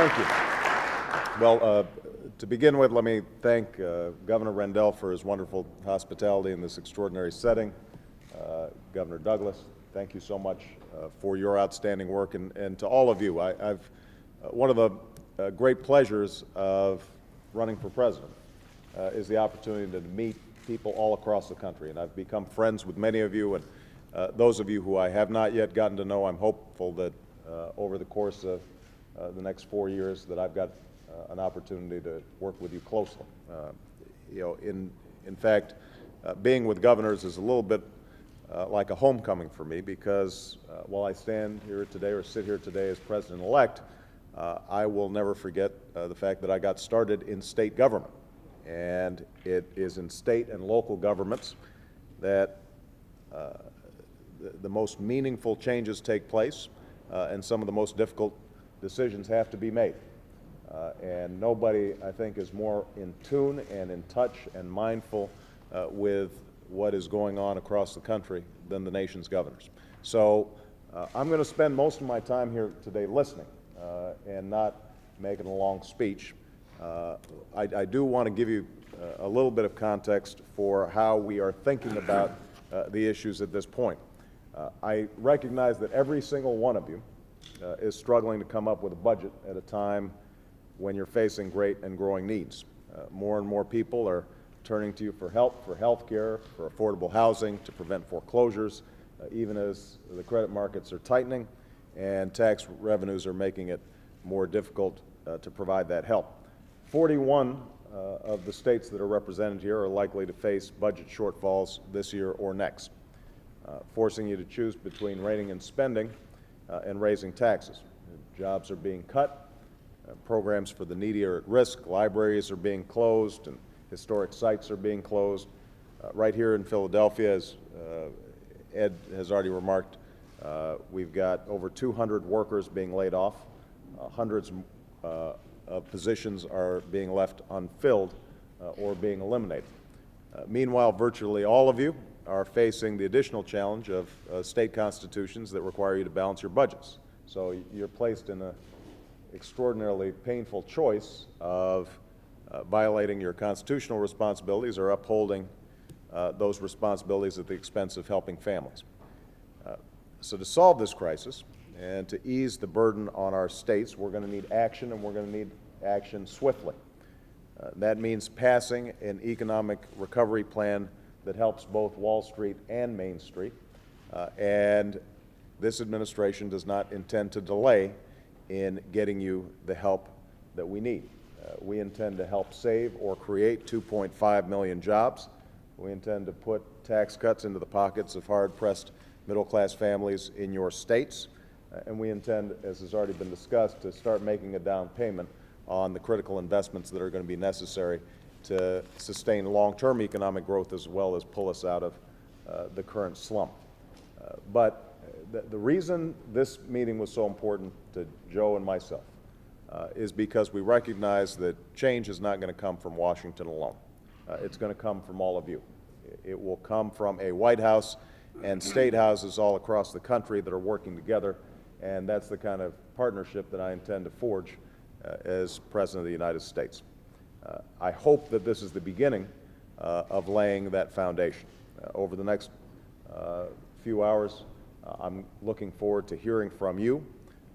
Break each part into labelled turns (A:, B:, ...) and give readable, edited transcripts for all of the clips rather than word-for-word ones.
A: Thank you. Well, to begin with, let me thank Governor Rendell for his wonderful hospitality in this extraordinary setting. Governor Douglas, thank you so much for your outstanding work, and to all of you. One of the great pleasures of running for president is the opportunity to meet people all across the country, and I've become friends with many of you, and those of you who I have not yet gotten to know, I'm hopeful that over the course of the next 4 years that I've got an opportunity to work with you closely. In fact, being with governors is a little bit like a homecoming for me, because while I stand here today or sit here today as president-elect, I will never forget the fact that I got started in state government. And it is in state and local governments that the most meaningful changes take place, and some of the most difficult decisions have to be made. And nobody, I think, is more in tune and in touch and mindful with what is going on across the country than the nation's governors. So I'm going to spend most of my time here today listening and not making a long speech. I do want to give you a little bit of context for how we are thinking about the issues at this point. I recognize that every single one of you is struggling to come up with a budget at a time when you're facing great and growing needs. More and more people are turning to you for help, for health care, for affordable housing, to prevent foreclosures, even as the credit markets are tightening and tax revenues are making it more difficult to provide that help. 41 of the states that are represented here are likely to face budget shortfalls this year or next, forcing you to choose between reining in spending and raising taxes. Jobs are being cut, programs for the needy are at risk, libraries are being closed, and historic sites are being closed. Right here in Philadelphia, as Ed has already remarked, we've got over 200 workers being laid off. Hundreds of positions are being left unfilled or being eliminated. Meanwhile, virtually all of you are facing the additional challenge of state constitutions that require you to balance your budgets. So you're placed in an extraordinarily painful choice of violating your constitutional responsibilities or upholding those responsibilities at the expense of helping families. So to solve this crisis and to ease the burden on our states, we're going to need action, and we're going to need action swiftly. That means passing an economic recovery plan that helps both Wall Street and Main Street, and this administration does not intend to delay in getting you the help that we need. We intend to help save or create 2.5 million jobs. We intend to put tax cuts into the pockets of hard-pressed middle-class families in your states, and we intend, as has already been discussed, to start making a down payment on the critical investments that are going to be necessary to sustain long-term economic growth as well as pull us out of the current slump. But the reason this meeting was so important to Joe and myself is because we recognize that change is not going to come from Washington alone. It's going to come from all of you. It will come from a White House and state houses all across the country that are working together, and that's the kind of partnership that I intend to forge as President of the United States. I hope that this is the beginning of laying that foundation. Over the next few hours, I'm looking forward to hearing from you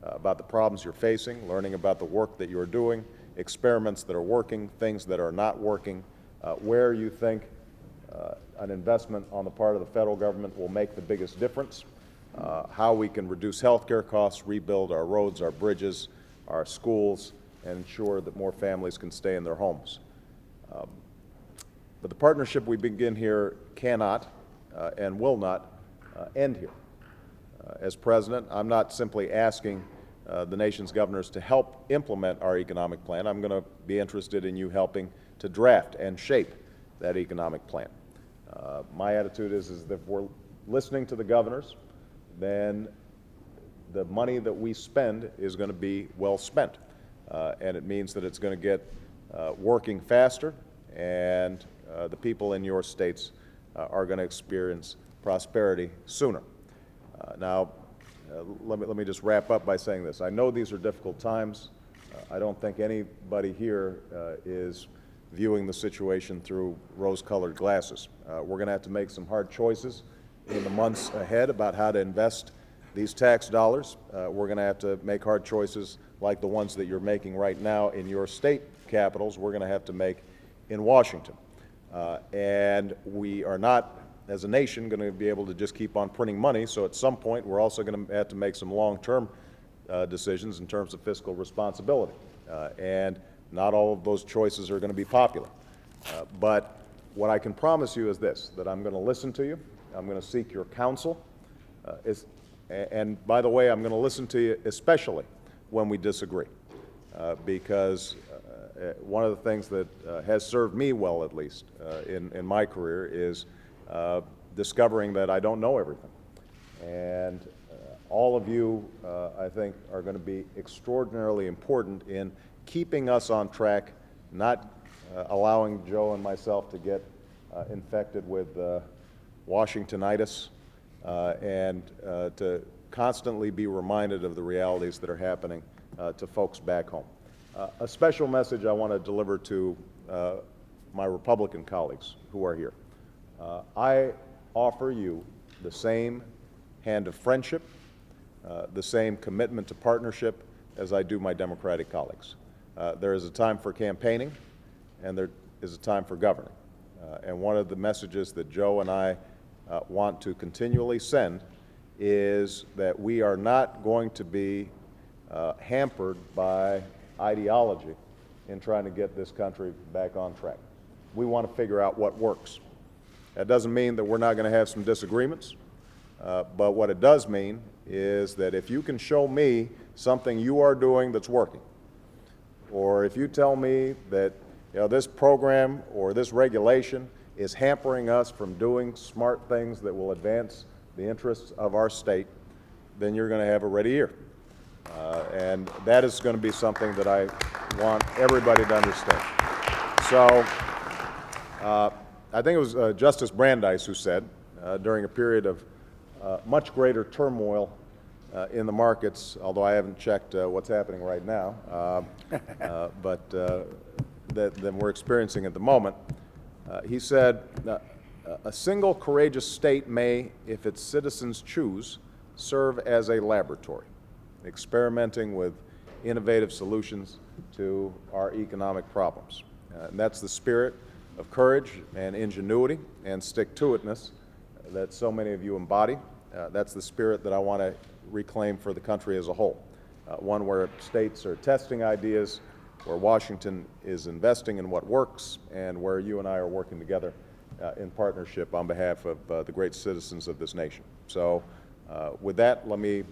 A: about the problems you're facing, learning about the work that you're doing, experiments that are working, things that are not working, where you think an investment on the part of the federal government will make the biggest difference, how we can reduce health care costs, rebuild our roads, our bridges, our schools, and ensure that more families can stay in their homes. But the partnership we begin here cannot and will not end here. As president, I'm not simply asking the nation's governors to help implement our economic plan. I'm going to be interested in you helping to draft and shape that economic plan. My attitude is that if we're listening to the governors, then the money that we spend is going to be well spent. And it means that it's going to get working faster, and the people in your states are going to experience prosperity sooner. Now, let me just wrap up by saying this. I know these are difficult times. I don't think anybody here is viewing the situation through rose-colored glasses. We're going to have to make some hard choices in the months ahead about how to invest these tax dollars. We're going to have to make hard choices like the ones that you're making right now in your state capitals. We're going to have to make in Washington. And we are not, as a nation, going to be able to just keep on printing money. So at some point, we're also going to have to make some long-term decisions in terms of fiscal responsibility. And not all of those choices are going to be popular. But what I can promise you is this, that I'm going to listen to you. I'm going to seek your counsel. And by the way, I'm going to listen to you especially when we disagree. Because one of the things that has served me well, at least, in my career is discovering that I don't know everything. And all of you, I think, are going to be extraordinarily important in keeping us on track, not allowing Joe and myself to get infected with Washingtonitis, and to constantly be reminded of the realities that are happening to folks back home. A special message I want to deliver to my Republican colleagues who are here. I offer you the same hand of friendship, the same commitment to partnership as I do my Democratic colleagues. There is a time for campaigning, and there is a time for governing. And one of the messages that Joe and I want to continually send is that we are not going to be hampered by ideology in trying to get this country back on track. We want to figure out what works. That doesn't mean that we're not going to have some disagreements, but what it does mean is that if you can show me something you are doing that's working, or if you tell me that this program or this regulation is hampering us from doing smart things that will advance the interests of our state, then you're going to have a ready ear. And that is going to be something that I want everybody to understand. So I think it was Justice Brandeis who said, during a period of much greater turmoil in the markets, although I haven't checked what's happening right now, but that we're experiencing at the moment, he said, a single courageous state may, if its citizens choose, serve as a laboratory, experimenting with innovative solutions to our economic problems. And that's the spirit of courage and ingenuity and stick-to-itness that so many of you embody. That's the spirit that I want to reclaim for the country as a whole. One where states are testing ideas, where Washington is investing in what works, and where you and I are working together in partnership on behalf of the great citizens of this nation. So with that, let me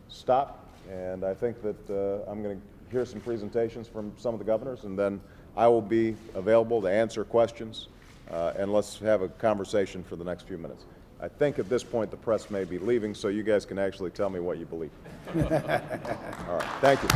A: stop, and I think that I'm going to hear some presentations from some of the governors, and then I will be available to answer questions, and let's have a conversation for the next few minutes. I think at this point the press may be leaving, so you guys can actually tell me what you believe. All right, thank you.